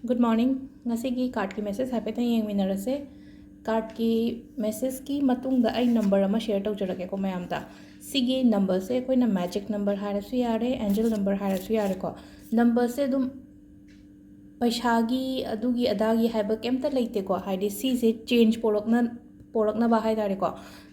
good morning ngasi card की message हाइफेट येंगमिनरसे card की message की मतुंगदा आई नंबर अमा शेयर तौजरगे को मैमदा सिगी नंबर से कोई मैजिक नंबर हारसु यारे एंजल नंबर हारसु यारे को नंबर से दुम पैसागी अदुगी अदागी हाइबा केमता लेते को हाइदे सीजे चेंज पोरकना हाई तारे को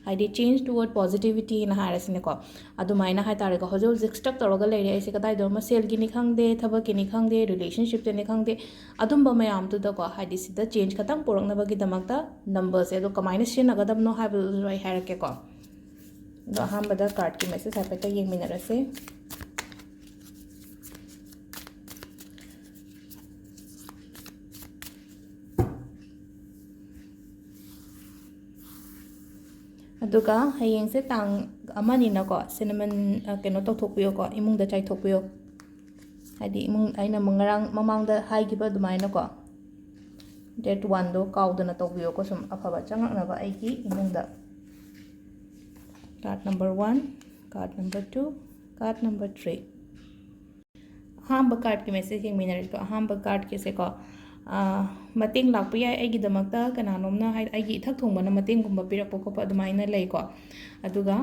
हाइदे चेंज टुवर्ड पॉजिटिविटी ना हारसिने को अदुमाइना हाई तारे को हजो स्टक तौरगा लेरे ऐसे कदाई दो सेल की खंगदे थबक की खंगदे रिलेशनशिप ते खंगदे अदुम्बा मयाम तुदा को हाइदे सिदा चेंज खतंग पोरकनाबगी दमकता नंबर से दो कमाइना सिनगदबनो हाइबदु आई हारके को दो अहमदा कार्ड की मैसेज हाइपेटा येंगमिनरसे अदुगा हयेंसे तांग अमानिना को सिनेमन केनो तौथोकपियो को इमुंगदा चाइथोकपियो हाइदि इमुंग आइना मंगरांग ममांगदा हाइगिबा दुमाइना को डेट 1 दो काउदना तौबियो को सुम अफबा चंगनबा आइगी इमुंगदा card number 1 card number 2 card number 3 अहम कार्ड की मैसेज येंगमिनर को अहम कार्ड के से को मतेंग लाप याय आइगिदमक्ता कनानोमना हाइ आइगी इथक थोंबना मतेंगुम्बा पिरकपो खोपा अदुमाइना लैको अदुगा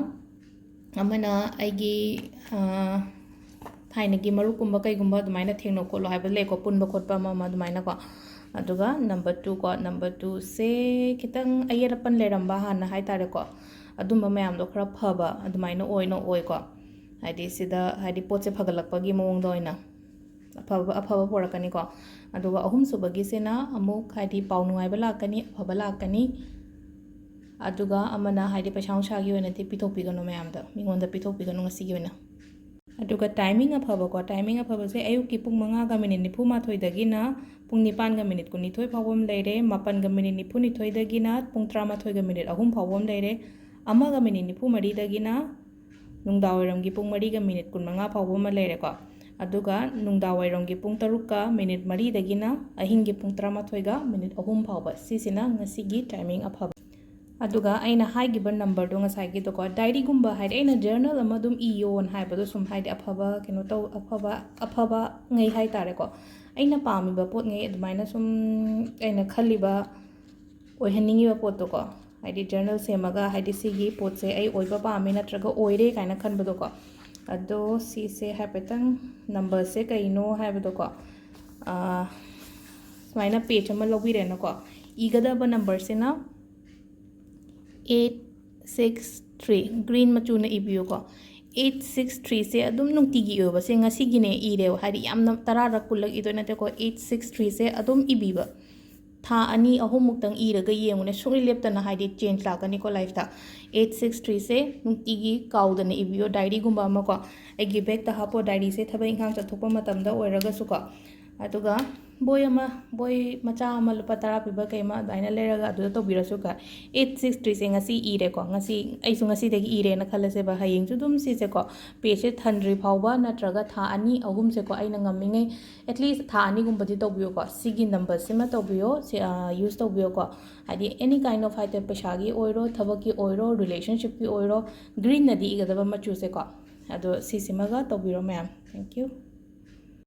अमना आइगी थाइनगी मरुकुम्बा कैगुम्बा अदुमाइना थेंगनो खोलो हाइबा लैको पुनबा खोटपा अमा अदुमाइना को अदुगा नंबर 2 को नंबर 2 से खितंग अयरपन लेरंबा हाना हाइ तारे को अदुम्बा मयामदो खरा फबा अदुमाइना ओइनो ओइको हाइदि सिदा हाइदि पोचे फगलकपगी मवंगदो ओइना अफब पोरकनी को अदुगा अहुम सुबगी सेना अमुक हाइदि पाउ नुंगाइबा लाकनी अफब लाकनी अदुगा अमना हाइदि पैसा नुंसागी ओइनादि पिथोकपिगनो मयामदा मिंगोंदा पिथोकपिगनो ngasiगी ओइना अदुगा टाइमिंग अफब को टाइमिंग अफब से अयुकी पुंग 5 गा मिनिट 94 दगिना पुंग 9 गा मिनिट 19 फावम लेरे 9 गा मिनिट 92 दगिना पुंग 13 गा मिनिट 3 फावम लेरे 1 गा मिनिट 94 दगिना नुंगदावरमगी पुंग 4 गा मिनिट 15 फावम लेरे को अदुगा नुंगदावरमगी पुंग 3 गा मिनिट 4 दगिना अहिंगी पुंग 13 गा मिनिट 3 फावबा सिसिना ngasiगी टाइमिंग अफब अदुगा आइना हाइगिबा नंबर दो ngसाइगी तो को डायरी गुम्बा हाइदे आइना जर्नल अमा दुम इयोन हाइबदो सुम हाइदे अफबा केनो तो अफबा ngei हाइ तारे को आइना पामिबा पोत ngei अदुमाइना सुम आइना खलिबा ओइहनिंगिबा पोत तो को हाइदे जर्नल सेमगा हाइदे सिगी पोत से आई ओइबा पामे नत्रगा ओइरे काइना खनबदो को अदो सी से हाइपेतंग नंबर से कइनो हाइबदो को स्माइना पेज अमा लौबिरेनो को इगदबा नंबर से ना 863 ग्रीन मचूना इबियो को 863 से अदुम नुंगतिगी ओबा से ngasiगिने इरे हाइदि यामना 10 रक पुलक इदो नते को 863 से अदुम इबिबा था अनि अहुम मुक्तंग इरगा येंगुने सुंगि लेप्तना हाइदि चेंज लाकनी को लाइफ ता 863 से नुंगतिगी काउदना इबियो डायरी गुम्बा अमा को एगी बैग ता हापो डायरी से थबा इंखांग चथोपा मतमदा ओइरगा सुको अदुगा बोय मचा अमा लुपा 10 पिबा कैमा दाइना लेरगा अदुदा तौबिरसु का 863 से ngasi इरे को ngasi आइसु ngasi दगी इरे ना खलसे बा हयेंग जु दुम सिसे को पेज से थनद्रि फावबा नत्रगा था अनि अहुम से को आइना ngamiङै एटलीस्ट था अनि गुम्बदि तौबियो को सिगी नंबर सिमा तौबियो यूज तौबियो को हाइदि एनी काइंड ऑफ हाइते पैसागी ओइरो थबकी ओइरो रिलेशनशिप की ओइरो ग्रीन नदी इगदबा मचु से को अदो सिसिमगा तौबिरो मैम थैंक यू